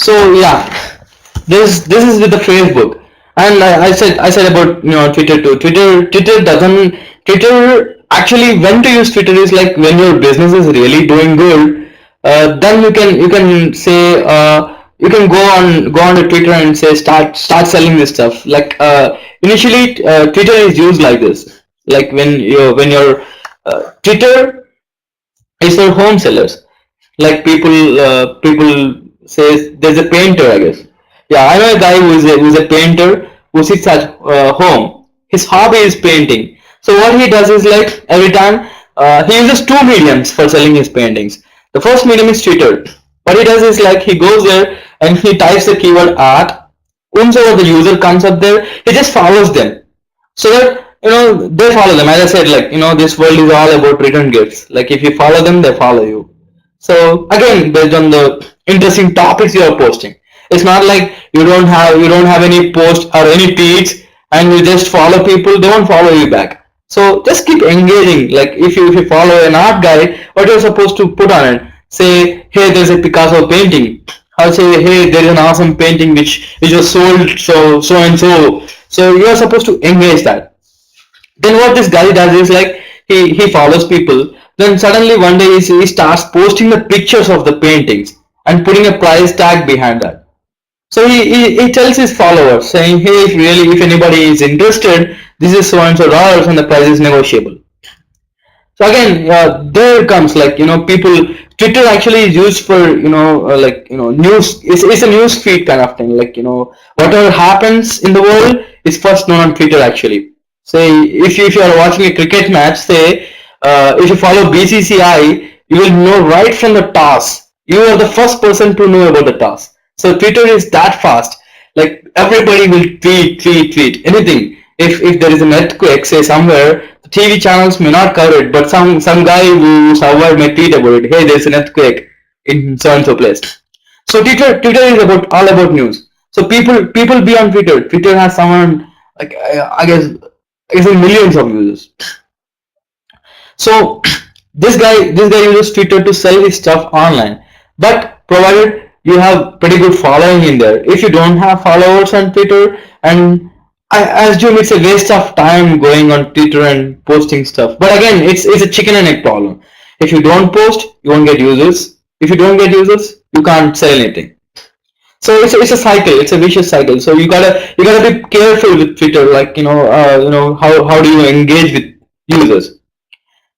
So yeah, this is with the Facebook, and I said about Twitter too. Twitter actually, when to use Twitter is like when your business is really doing good. Then you can say, you can go on to Twitter and say start selling this stuff. Like initially, Twitter is used like this. Like when your Twitter is for home sellers. Like people say there's a painter, I guess. Yeah, I know a guy who's a painter who sits at home. His hobby is painting. So what he does is like every time he uses two mediums for selling his paintings. The first medium is Twitter. What he does is like he goes there and he types the keyword art. Whomsoever the user comes up there, he just follows them so that they follow them. As I said, like this world is all about return gifts. Like if you follow them, they follow you. So again, based on the interesting topics you are posting, it's not like you don't have any post or any tweets and you just follow people. They won't follow you back. So just keep engaging. Like if you follow an art guy, what you're supposed to put on it? Say, hey, there's a Picasso painting. I'll say, hey, there is an awesome painting which was sold so and so. So you are supposed to engage that. Then what this guy does is like he follows people. Then suddenly one day he starts posting the pictures of the paintings and putting a price tag behind that. So he tells his followers saying, hey, if anybody is interested, this is so and so dollars and the price is negotiable. So again, there comes like people. Twitter actually is used for like news. It's a news feed kind of thing. Like whatever happens in the world is first known on Twitter actually. Say if you are watching a cricket match, say if you follow BCCI, you will know right from the toss. You are the first person to know about the toss. So Twitter is that fast. Like everybody will tweet anything. If there is an earthquake, say somewhere, the TV channels may not cover it, but some guy who survived may tweet about it. Hey, there's an earthquake in so and so place. So Twitter is all about news. So people be on Twitter. Twitter has someone like I guess it's in millions of users. So this guy uses Twitter to sell his stuff online, but provided you have pretty good following in there. If you don't have followers on Twitter, and I assume it's a waste of time going on Twitter and posting stuff. But again, it's a chicken and egg problem. If you don't post, you won't get users. If you don't get users, you can't sell anything. So it's a cycle. It's a vicious cycle. So you gotta be careful with Twitter. Like how do you engage with users?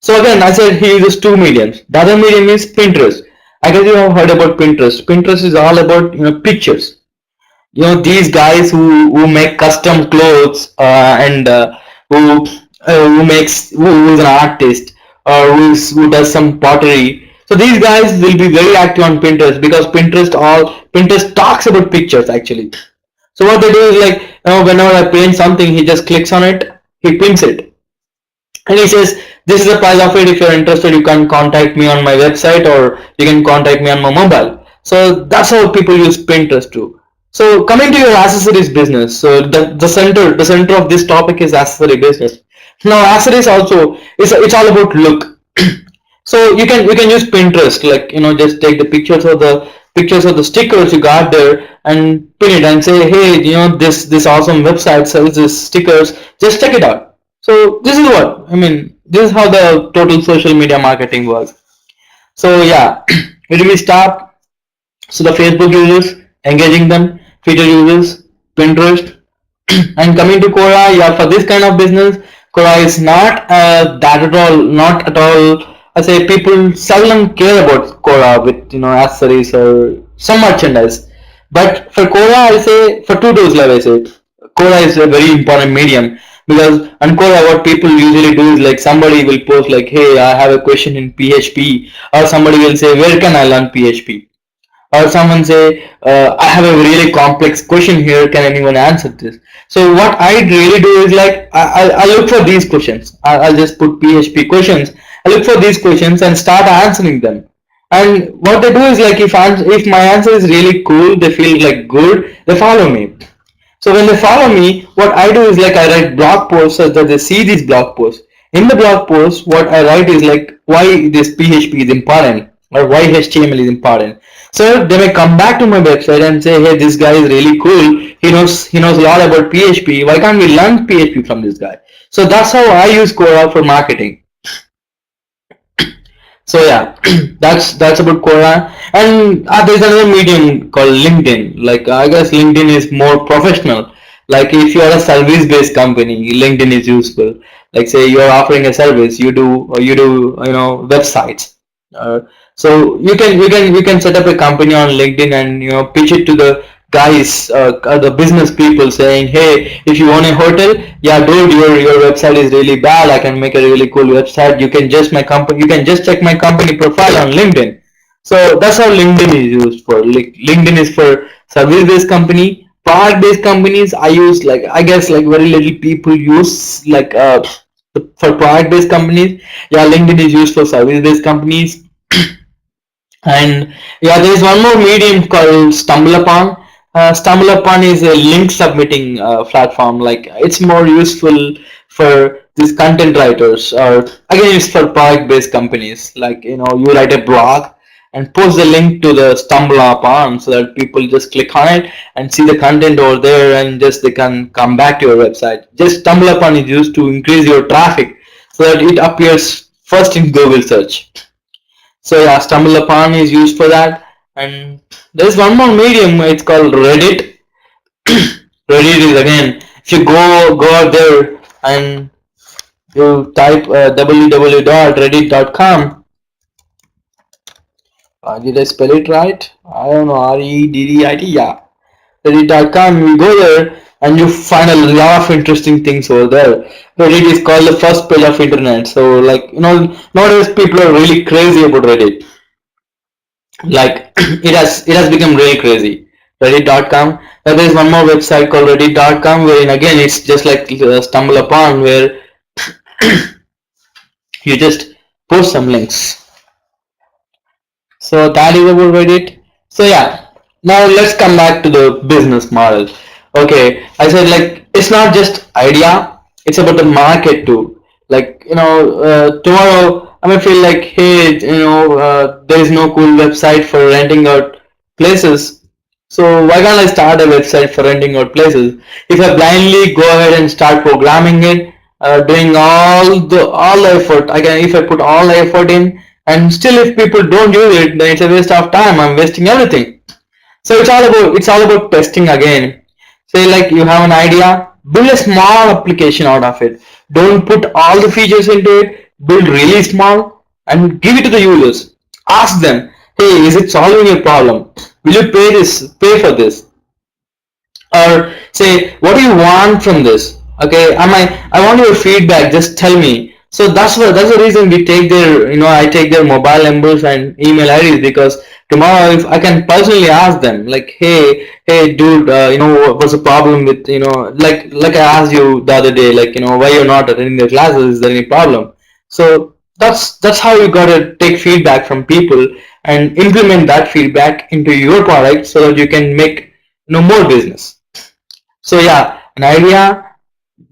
So again, I said he uses two mediums. The other medium is Pinterest. I guess you have heard about Pinterest. Pinterest is all about pictures. These guys who make custom clothes and who is an artist or who does some pottery. So these guys will be very active on Pinterest because Pinterest talks about pictures actually. So what they do is like whenever I paint something, he just clicks on it, he pins it, and he says this is the price of it. If you're interested, you can contact me on my website or you can contact me on my mobile. So that's how people use Pinterest too. So coming to your accessories business, so the center of this topic is accessory business. Now accessories also it's all about look. So you can use Pinterest, like just take the pictures of the stickers you got there and pin it and say, hey, this awesome website sells these stickers, just check it out. So this is what I mean. This is how the total social media marketing works. So yeah, where do we start? So the Facebook users, engaging them, Twitter users, Pinterest, and coming to Quora, yeah, for this kind of business, Quora is not that at all, not at all. I say people seldom care about Quora with accessories or some merchandise. But for Quora, I say for Tutoslive, I say Quora is a very important medium because on Quora, what people usually do is like somebody will post like, hey, I have a question in PHP, or somebody will say, where can I learn PHP? Or someone say, I have a really complex question here, can anyone answer this? So what I really do is like I look for these questions. I'll just put PHP questions. I look for these questions and start answering them. And what they do is like if my answer is really cool, they feel like good, they follow me. So when they follow me, what I do is like I write blog posts so that they see these blog posts. In the blog post, what I write is like why this PHP is important or why HTML is important. So they may come back to my website and say, hey, this guy is really cool. He knows a lot about PHP. Why can't we learn PHP from this guy? So that's how I use Quora for marketing. So yeah, that's about Quora. And there's another medium called LinkedIn. Like I guess LinkedIn is more professional. Like if you are a service-based company, LinkedIn is useful. Like say you are offering a service, you do websites. Uh, so you can set up a company on LinkedIn and pitch it to the guys, the business people, saying, hey, if you own a hotel, yeah, dude, your website is really bad. I can make a really cool website. You can just check my company profile on LinkedIn. So that's how LinkedIn is used for. Like LinkedIn is for service-based company. Product-based companies, I use, like, I guess, like very little people use, like, for product-based companies. Yeah, LinkedIn is used for service-based companies. And yeah, there is one more medium called StumbleUpon. StumbleUpon is a link submitting platform. Like it's more useful for these content writers, or again, it's for product-based companies. Like you write a blog and post the link to the StumbleUpon so that people just click on it and see the content over there, and just they can come back to your website. Just StumbleUpon is used to increase your traffic so that it appears first in Google search. So yeah, StumbleUpon is used for that. And there's one more medium. It's called Reddit. Reddit is, again, if you go out there and you type www.reddit.com. Did I spell it right? I don't know. Reddit. Yeah, Reddit.com. You go there and you find a lot of interesting things over there. Reddit is called the first page of internet. So like nowadays people are really crazy about Reddit. Like it has become really crazy. Reddit.com. There is one more website called Reddit.com, wherein again it's just like StumbleUpon, where you just post some links. So that is about Reddit. So yeah, now let's come back to the business model. Okay, I said, like, it's not just idea; it's about the market too. Like tomorrow I may feel like, hey, there is no cool website for renting out places. So why can't I start a website for renting out places? If I blindly go ahead and start programming it, doing all the effort, if I put all the effort in, and still if people don't use it, then it's a waste of time. I'm wasting everything. So it's all about testing again. Say like you have an idea, build a small application out of it. Don't put all the features into it. Build really small and give it to the users. Ask them, hey, is it solving your problem? Will you pay for this? Or say, what do you want from this? Okay, I want your feedback, just tell me. So that's the reason we take their I take their mobile numbers and email IDs, because tomorrow if I can personally ask them, like, hey dude, what's the problem with, like I asked you the other day, like, why you're not attending the classes, is there any problem? So that's how you gotta take feedback from people and implement that feedback into your product so that you can make more business. So yeah, an idea,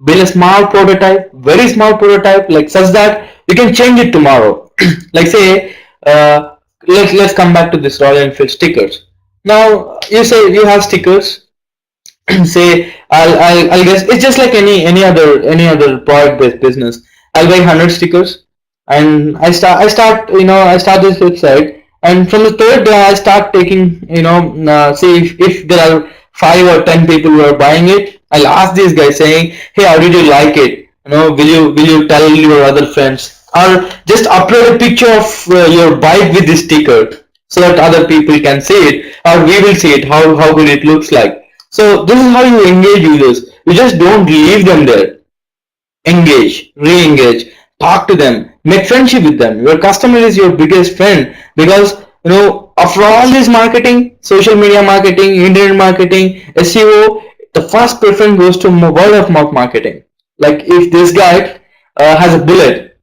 build a small prototype, very small prototype, like such that you can change it tomorrow. Like say, let's come back to this Royal Enfield stickers. Now you say you have stickers. Say I'll guess it's just like any other product based business. I'll buy 100 stickers, and I start this website, and from the third day I start taking, see if there are 5 or 10 people who are buying it. I'll ask these guys saying, hey, how did you like it? Will you tell your other friends, or just upload a picture of your bike with this sticker so that other people can see it, or we will see it, how good it looks like. So this is how you engage users. You just don't leave them there. Engage, re-engage, talk to them, make friendship with them. Your customer is your biggest friend, because after all this marketing, social media marketing, internet marketing, SEO, the first preference goes to word of mouth marketing. Like if this guy has a bullet,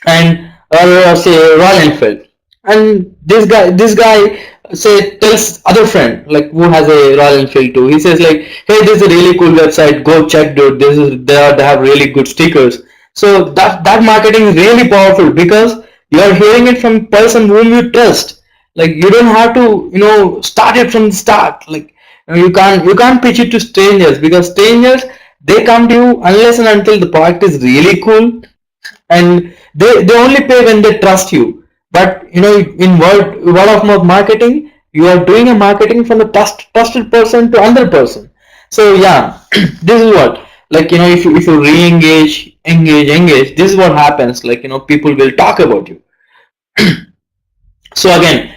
and or say Royal Enfield, and this guy say tells other friend, like, who has a Royal Enfield too. He says like, hey, this is a really cool website, go check, dude, they have really good stickers. So that marketing is really powerful, because you are hearing it from person whom you trust. Like you don't have to start it from the start. Like you can't pitch it to strangers, because strangers, they come to you unless and until the product is really cool, and they only pay when they trust you. But in word of mouth marketing, you are doing a marketing from the trusted person to another person. So yeah, this is what, like if you engage, this is what happens. Like people will talk about you. So again,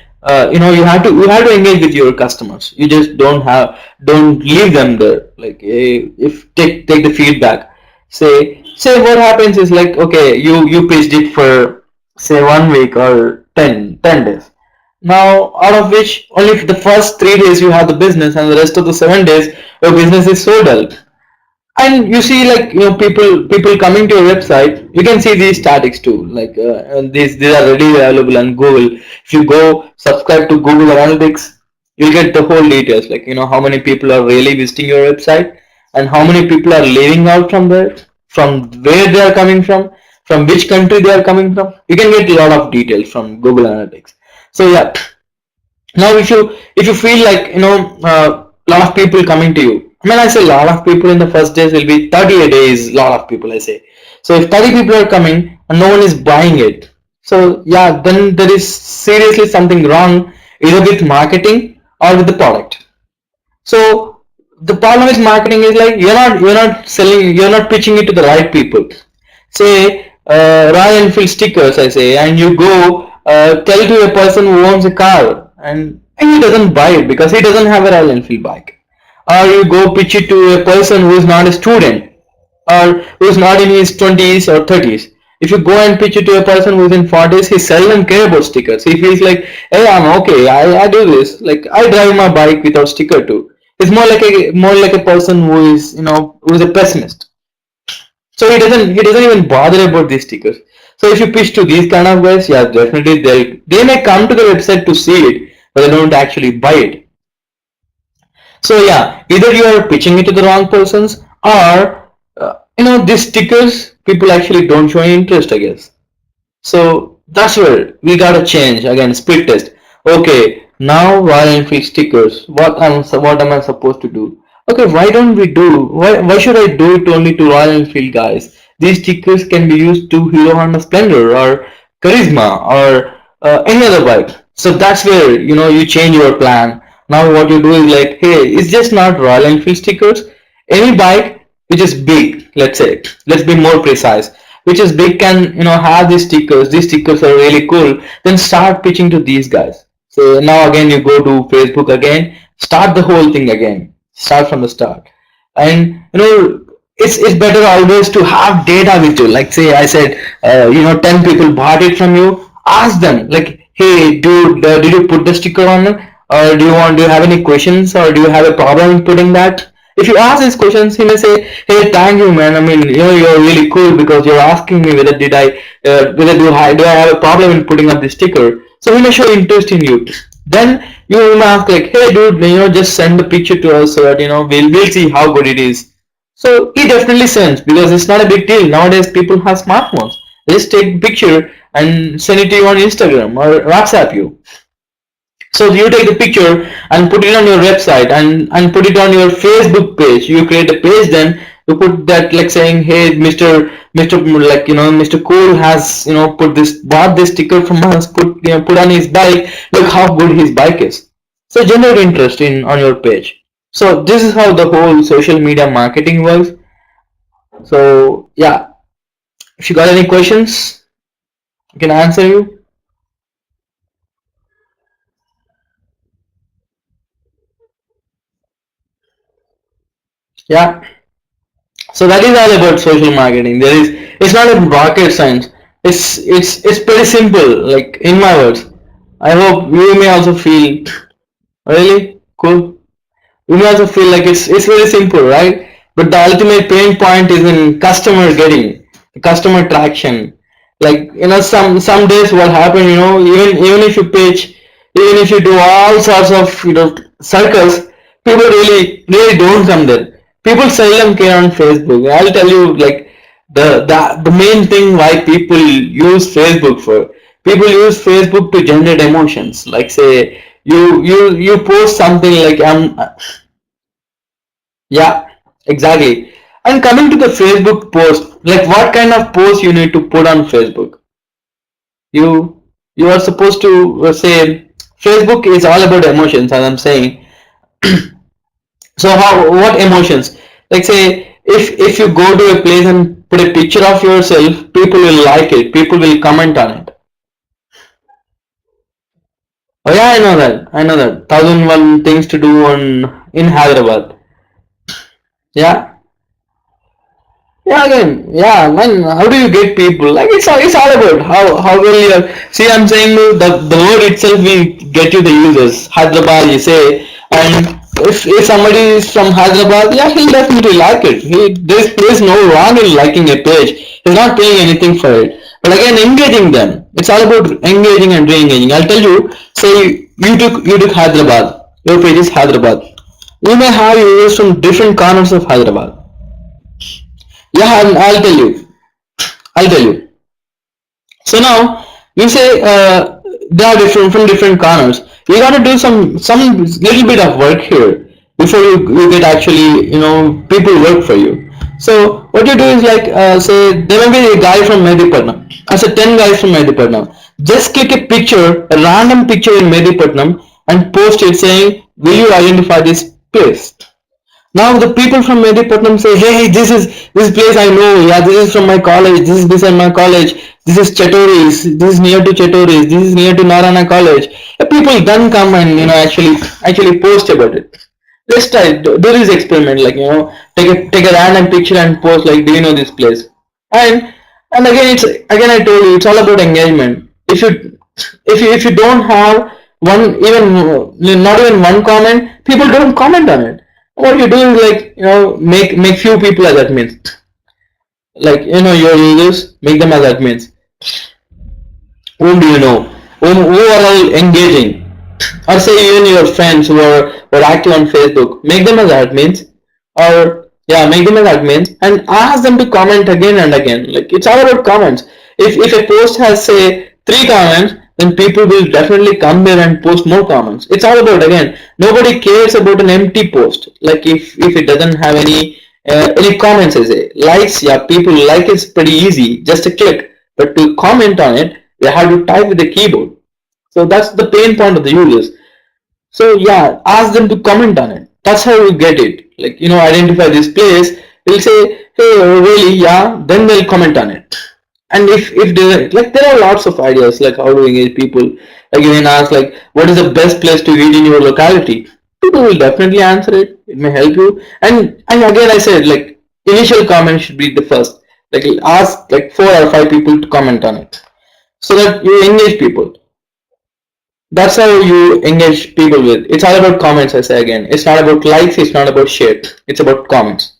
you have to engage with your customers. You just don't leave them there. Like if take the feedback. Say what happens is, like, okay, you pitched it for say 1 week or 10 days. Now, out of which only for the first 3 days you have the business, and the rest of the 7 days your business is so dull. And you see, like, people coming to your website. You can see these statics too, like, and these are readily available on Google. If you go subscribe to Google Analytics, you'll get the whole details, like how many people are really visiting your website, and how many people are leaving out from there, from where they are coming from which country they are coming from. You can get a lot of details from Google Analytics. So yeah, now if you feel like lot of people coming to you. I mean, I say a lot of people in the first days will be 30 a day is a lot of people, I say. So if 30 people are coming and no one is buying it, so yeah, then there is seriously something wrong, either with marketing or with the product. So the problem with marketing is, like, you're not pitching it to the right people. Say Royal Enfield stickers, I say, and you go tell to a person who owns a car, and he doesn't buy it because he doesn't have a Royal Enfield bike. Or you go pitch it to a person who is not a student, or who is not in his 20s or 30s. If you go and pitch it to a person who is in 40s, he seldom care about stickers. He feels like, hey, I'm okay. I do this. Like, I drive my bike without sticker too. It's more like a person who is a pessimist. So he doesn't even bother about these stickers. So if you pitch to these kind of guys, yeah, definitely they may come to the website to see it, but they don't actually buy it. So yeah, either you are pitching it to the wrong persons, or these stickers, people actually don't show any interest, I guess. So that's where we gotta change again. Split test. Okay, now Royal Enfield stickers. What am I supposed to do? Okay, why don't we do? Why should I do it only to Royal Enfield guys? These stickers can be used to Hero Honda Splendor or Charisma or any other bike. So that's where you change your plan. Now what you do is, like, hey, it's just not Royal Enfield stickers. Any bike which is big, let's say, let's be more precise, which is big, can have these stickers. These stickers are really cool. Then start pitching to these guys. So now again you go to Facebook again, start the whole thing again, start from the start. And it's better always to have data with you. Like, say I said, 10 people bought it from you. Ask them, like, hey dude, did you put the sticker on it, or do you have any questions, or do you have a problem in putting that? If you ask these questions, he may say, hey, thank you, man. I mean, you're really cool, because you're asking me whether do I have a problem in putting up this sticker. So he may show interest in you. Then you may ask, like, hey dude, just send the picture to us so that we'll see how good it is. So he definitely sends, because it's not a big deal. Nowadays people have smartphones. Just take a picture and send it to you on Instagram or WhatsApp you. So you take the picture and put it on your website, and put it on your Facebook page. You create a page, then you put that, like, saying, hey, Mr. Like, Mr. Cool has bought this sticker from us, put on his bike. Look how good his bike is. So generate interest in on your page. So this is how the whole social media marketing works. So yeah, if you got any questions, I can answer you. Yeah. So that is all about social marketing. It's not a rocket science. It's pretty simple. Like, in my words, I hope you may also feel really cool. You may also feel like it's very simple, right? But the ultimate pain point is in customer getting, the customer traction. Like, some days what happen, even if you pitch, even if you do all sorts of circles, people really don't come there. People seldom care on Facebook. I'll tell you, like, the main thing why people use Facebook for. People use Facebook to generate emotions. Like say you post something like yeah, exactly. And coming to the Facebook post, like what kind of post you need to put on Facebook? You you are supposed to say Facebook is all about emotions, as I'm saying. So how what emotions? Like say if you go to a place and put a picture of yourself, people will like it. People will comment on it. Oh yeah, I know that. I know that. 1001 things to do on in Hyderabad. Yeah. Yeah, again, yeah, man. How do you get people? Like it's all about how well you're. See, I'm saying the word itself will get you the users. Hyderabad, you say, and if somebody is from Hyderabad, yeah, he'll definitely like it. There's no wrong in liking a page. He's not paying anything for it. But again, engaging them. It's all about engaging and re-engaging. I'll tell you. Say you took Hyderabad. Your page is Hyderabad. You may have users from different corners of Hyderabad. Yeah, I'll tell you. I'll tell you. So now we say they are different from different corners. You got to do some little bit of work here before you get actually people work for you. So what you do is like say there may be a guy from Medipatnam. I said 10 guys from Medipatnam. Just click a picture, a random picture in Medipatnam, and post it saying, "Will you identify this place?" Now the people from Medipatnam say, hey, this place I know. Yeah, this is from my college. This is beside my college. This is Chatoris. This is near to Chatoris. This is near to Narana College. People then come and actually post about it. Let's try. Do this experiment. Like take a random picture and post like, do you know this place? And and again I told you it's all about engagement. If you don't have one even not even one comment, people don't comment on it. What you do is like make few people as admins. Like your users, make them as admins. Whom do you know? Who are all engaging? Or say even your friends who are active on Facebook, make them as admins, or yeah, make them as admins and ask them to comment again and again. Like it's all about comments. If a post has say 3 comments, then people will definitely come there and post more comments. It's all about again. Nobody cares about an empty post. Like if it doesn't have any comments, I say likes. Yeah, people like it's pretty easy, just a click. But to comment on it, they have to type with the keyboard. So that's the pain point of the users. So yeah, ask them to comment on it. That's how you get it. Like identify this place. They'll say, hey, really? Yeah. Then they'll comment on it. And if they like, there are lots of ideas like how to engage people. Like you can ask like, what is the best place to eat in your locality? People will definitely answer it. It may help you. And again, I said like initial comment should be the first. Like ask like 4 or 5 people to comment on it, so that you engage people. That's how you engage people with. It's all about comments, I say again. It's not about likes, it's not about share. It's about comments.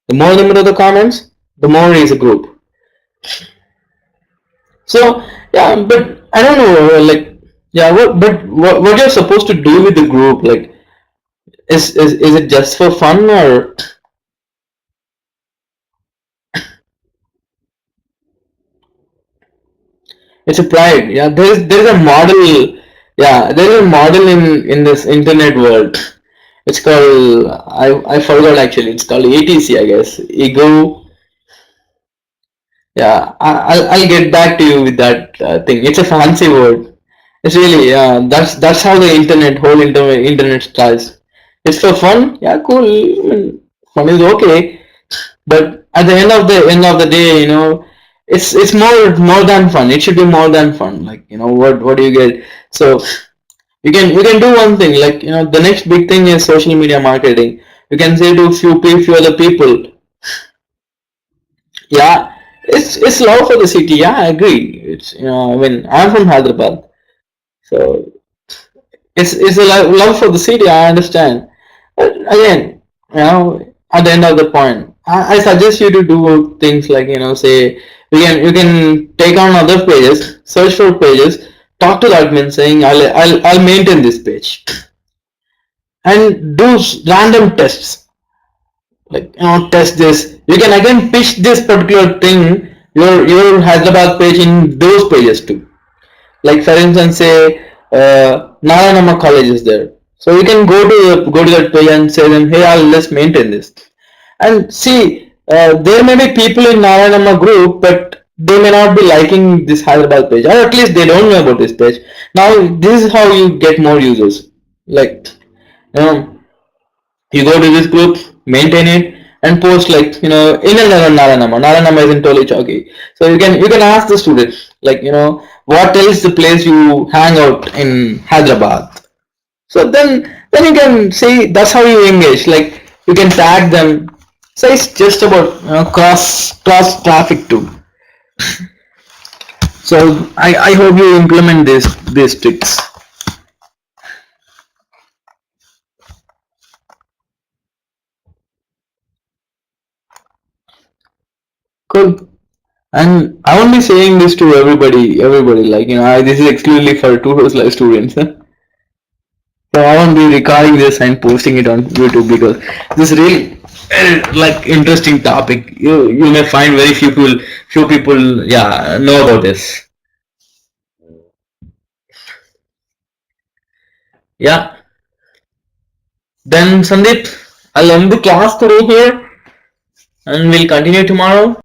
The more number of the comments, the more is a group. So yeah, but I don't know, like yeah, what you're supposed to do with the group, like is it just for fun or it's a pride? Yeah, there's a model. Yeah, there's a model in this internet world. It's called I forgot actually. It's called ATC, I guess. Ego. Yeah, I'll get back to you with that thing. It's a fancy word. It's really that's how the internet starts. It's for fun. Yeah, cool. I mean, fun is okay, but at the end of the day, it's more than fun. It should be more than fun. Like what do you get? So you can do one thing. Like the next big thing is social media marketing. You can say to few other people, yeah, it's love for the city. Yeah, I agree. It's I mean, I'm from Hyderabad, so it's a love for the city. I understand. But again, at the end of the point, I suggest you to do things like say you can take on other pages, search for pages, talk to the admin saying I'll maintain this page, and do random tests like test this. You can again pitch this particular thing, your Hyderabad page in those pages too. Like for instance, say Naranama College is there, so you can go to that page and say them, hey, I'll just maintain this. And see, there may be people in Naranama group, but they may not be liking this Hyderabad page, or at least they don't know about this page. Now, this is how you get more users. Like, you know, you go to this group, maintain it, and post like, in and around Naranama. Naranama is in Toli Chowki. So you can ask the students like, what else the place you hang out in Hyderabad. So then you can see that's how you engage. Like you can tag them. So it's just about cross traffic too. So I hope you implement these tricks. Cool. And I won't be saying this to everybody. Like this is exclusively for Tutoslive students. So I won't be recording this and posting it on YouTube because this is really like interesting topic. You may find very few people know about this. Yeah. Then Sandeep, I'll end the class today here and we'll continue tomorrow.